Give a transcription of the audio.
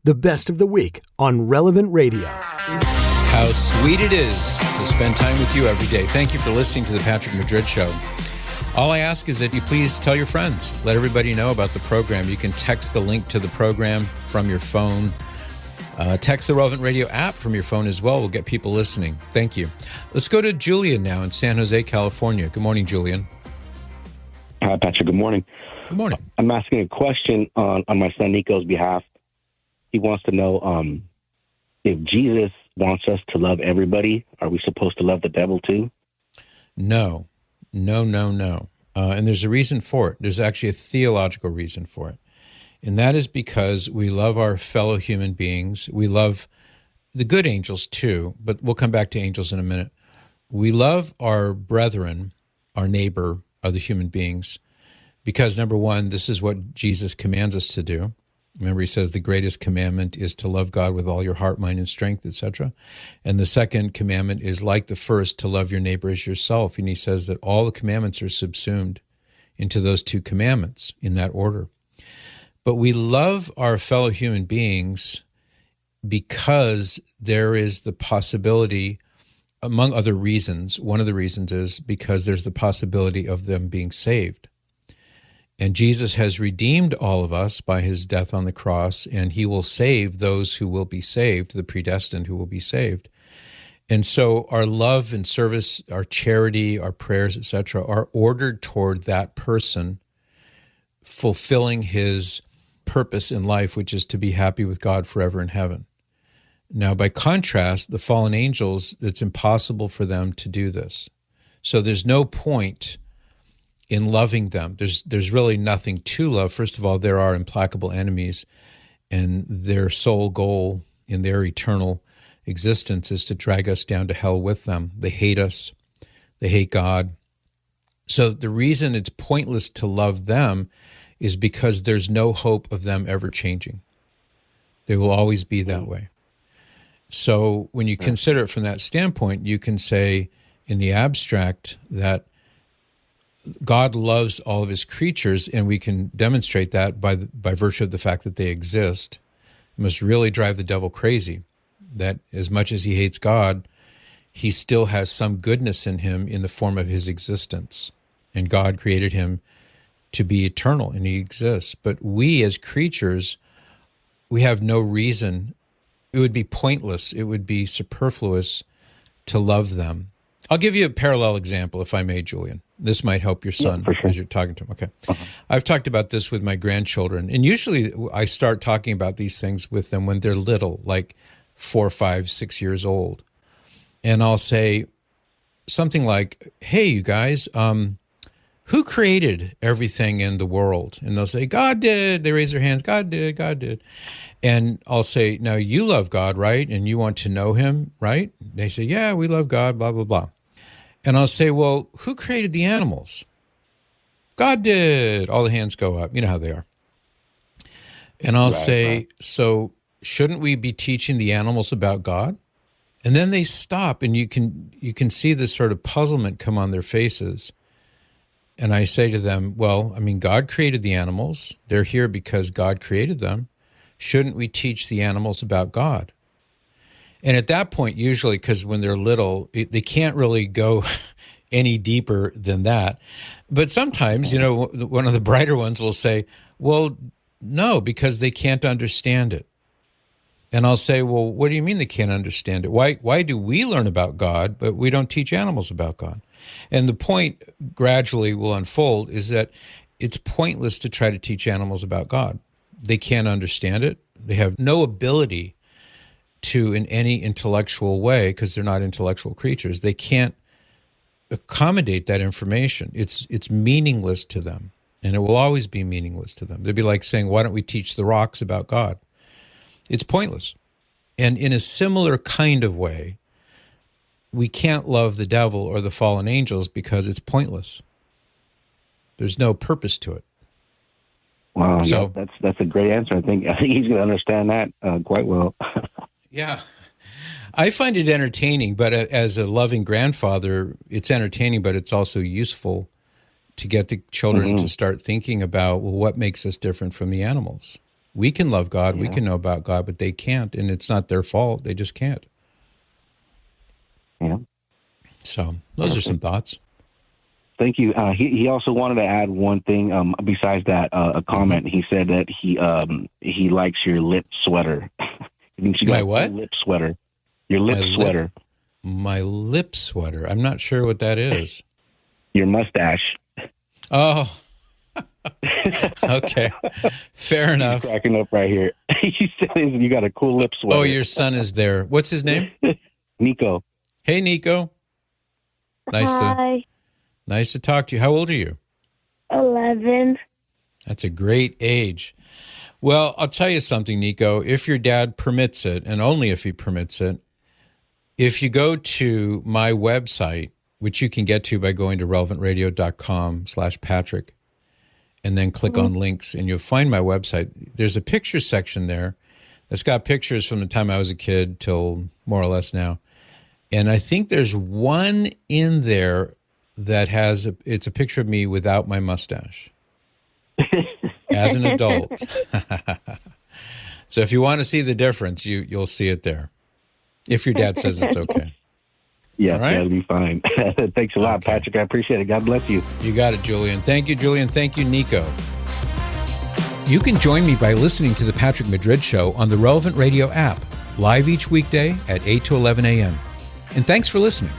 the best of the week on Relevant Radio. How sweet it is to spend time with you every day. Thank you for listening to the Patrick Madrid Show. All I ask is that you please tell your friends. Let everybody know about the program. You can text the link to the program from your phone. Text the Relevant Radio app from your phone as well. We'll get people listening. Thank you. Let's go to Julian now in San Jose, California. Good morning, Julian. Hi, Patrick. Good morning. Good morning. I'm asking a question on my son Nico's behalf. He wants to know if Jesus wants us to love everybody, are we supposed to love the devil too? No. And there's a reason for it. There's actually a theological reason for it. And that is because we love our fellow human beings. We love the good angels too, but we'll come back to angels in a minute. We love our brethren, our neighbor, other human beings, because number one, this is what Jesus commands us to do. Remember, he says the greatest commandment is to love God with all your heart, mind, and strength, etc. And the second commandment is like the first, to love your neighbor as yourself. And he says that all the commandments are subsumed into those two commandments in that order. But we love our fellow human beings because there is the possibility, among other reasons, one of the reasons is because there's the possibility of them being saved. And Jesus has redeemed all of us by his death on the cross, and he will save those who will be saved, the predestined who will be saved. And so our love and service, our charity, our prayers, etc., are ordered toward that person fulfilling his purpose in life, which is to be happy with God forever in heaven. Now, by contrast, the fallen angels, it's impossible for them to do this. So there's no point in loving them. There's really nothing to love. First of all, there are implacable enemies, and their sole goal in their eternal existence is to drag us down to hell with them. They hate us. They hate God. So the reason it's pointless to love them is because there's no hope of them ever changing. They will always be that way. So when you consider it from that standpoint, you can say in the abstract that God loves all of his creatures, and we can demonstrate that by virtue of the fact that they exist. It must really drive the devil crazy that as much as he hates God, he still has some goodness in him in the form of his existence. And God created him to be eternal, and he exists. But we as creatures, we have no reason. It would be pointless. It would be superfluous to love them. I'll give you a parallel example, if I may, Julian. This might help your son because you're talking to him. Okay. I've talked about this with my grandchildren, and usually I start talking about these things with them when they're little, like 4, 5, 6 years old. And I'll say something like, hey, you guys, who created everything in the world? And they'll say, God did. They raise their hands, God did, God did. And I'll say, now you love God, right? And you want to know him, right? They say, yeah, we love God, blah, blah, blah. And I'll say, well, who created the animals? God did. All the hands go up. You know how they are. And I'll say, so shouldn't we be teaching the animals about God? And then they stop, and you can see this sort of puzzlement come on their faces. And I say to them, well, I mean, God created the animals. They're here because God created them. Shouldn't we teach the animals about God? And at that point, usually, because when they're little, they can't really go any deeper than that. But sometimes, you know, one of the brighter ones will say, well, no, because they can't understand it. And I'll say, well, what do you mean they can't understand it? Why do we learn about God, but we don't teach animals about God? And the point gradually will unfold is that it's pointless to try to teach animals about God. They can't understand it. They have no ability to, in any intellectual way, because they're not intellectual creatures, they can't accommodate that information. It's meaningless to them, and it will always be meaningless to them. They'd be like saying, why don't we teach the rocks about God? It's pointless. And in a similar kind of way, we can't love the devil or the fallen angels because it's pointless. There's no purpose to it. Wow, so that's a great answer. I think he's going to understand that quite well. Yeah. I find it entertaining, but as a loving grandfather, it's entertaining, but it's also useful to get the children to start thinking about, well, what makes us different from the animals? We can love God, we Yeah. can know about God, but they can't, and it's not their fault. They just can't. Yeah. So those are some thoughts. Thank you. He also wanted to add one thing besides that, a comment. He said that he likes your lip sweater. My what? Lip sweater. Your lip sweater. My lip sweater. I'm not sure what that is. Your mustache. Oh, okay. Fair enough. He's cracking up right here. He says you got a cool lip sweater. Oh, your son is there. What's his name? Nico. Hey, Nico. Hi. Nice to talk to you. How old are you? 11. That's a great age. Well, I'll tell you something, Nico. If your dad permits it, and only if he permits it, if you go to my website, which you can get to by going to relevantradio.com/Patrick, and then click on links, and you'll find my website. There's a picture section there that's got pictures from the time I was a kid till more or less now. And I think there's one in there that has it's a picture of me without my mustache as an adult. So if you want to see the difference, you'll see it there. If your dad says it's okay. Yeah, right? that'll be fine. Thanks a lot, Okay. Patrick. I appreciate it. God bless you. You got it, Julian. Thank you, Julian. Thank you, Nico. You can join me by listening to The Patrick Madrid Show on the Relevant Radio app, live each weekday at 8 to 11 a.m. And thanks for listening.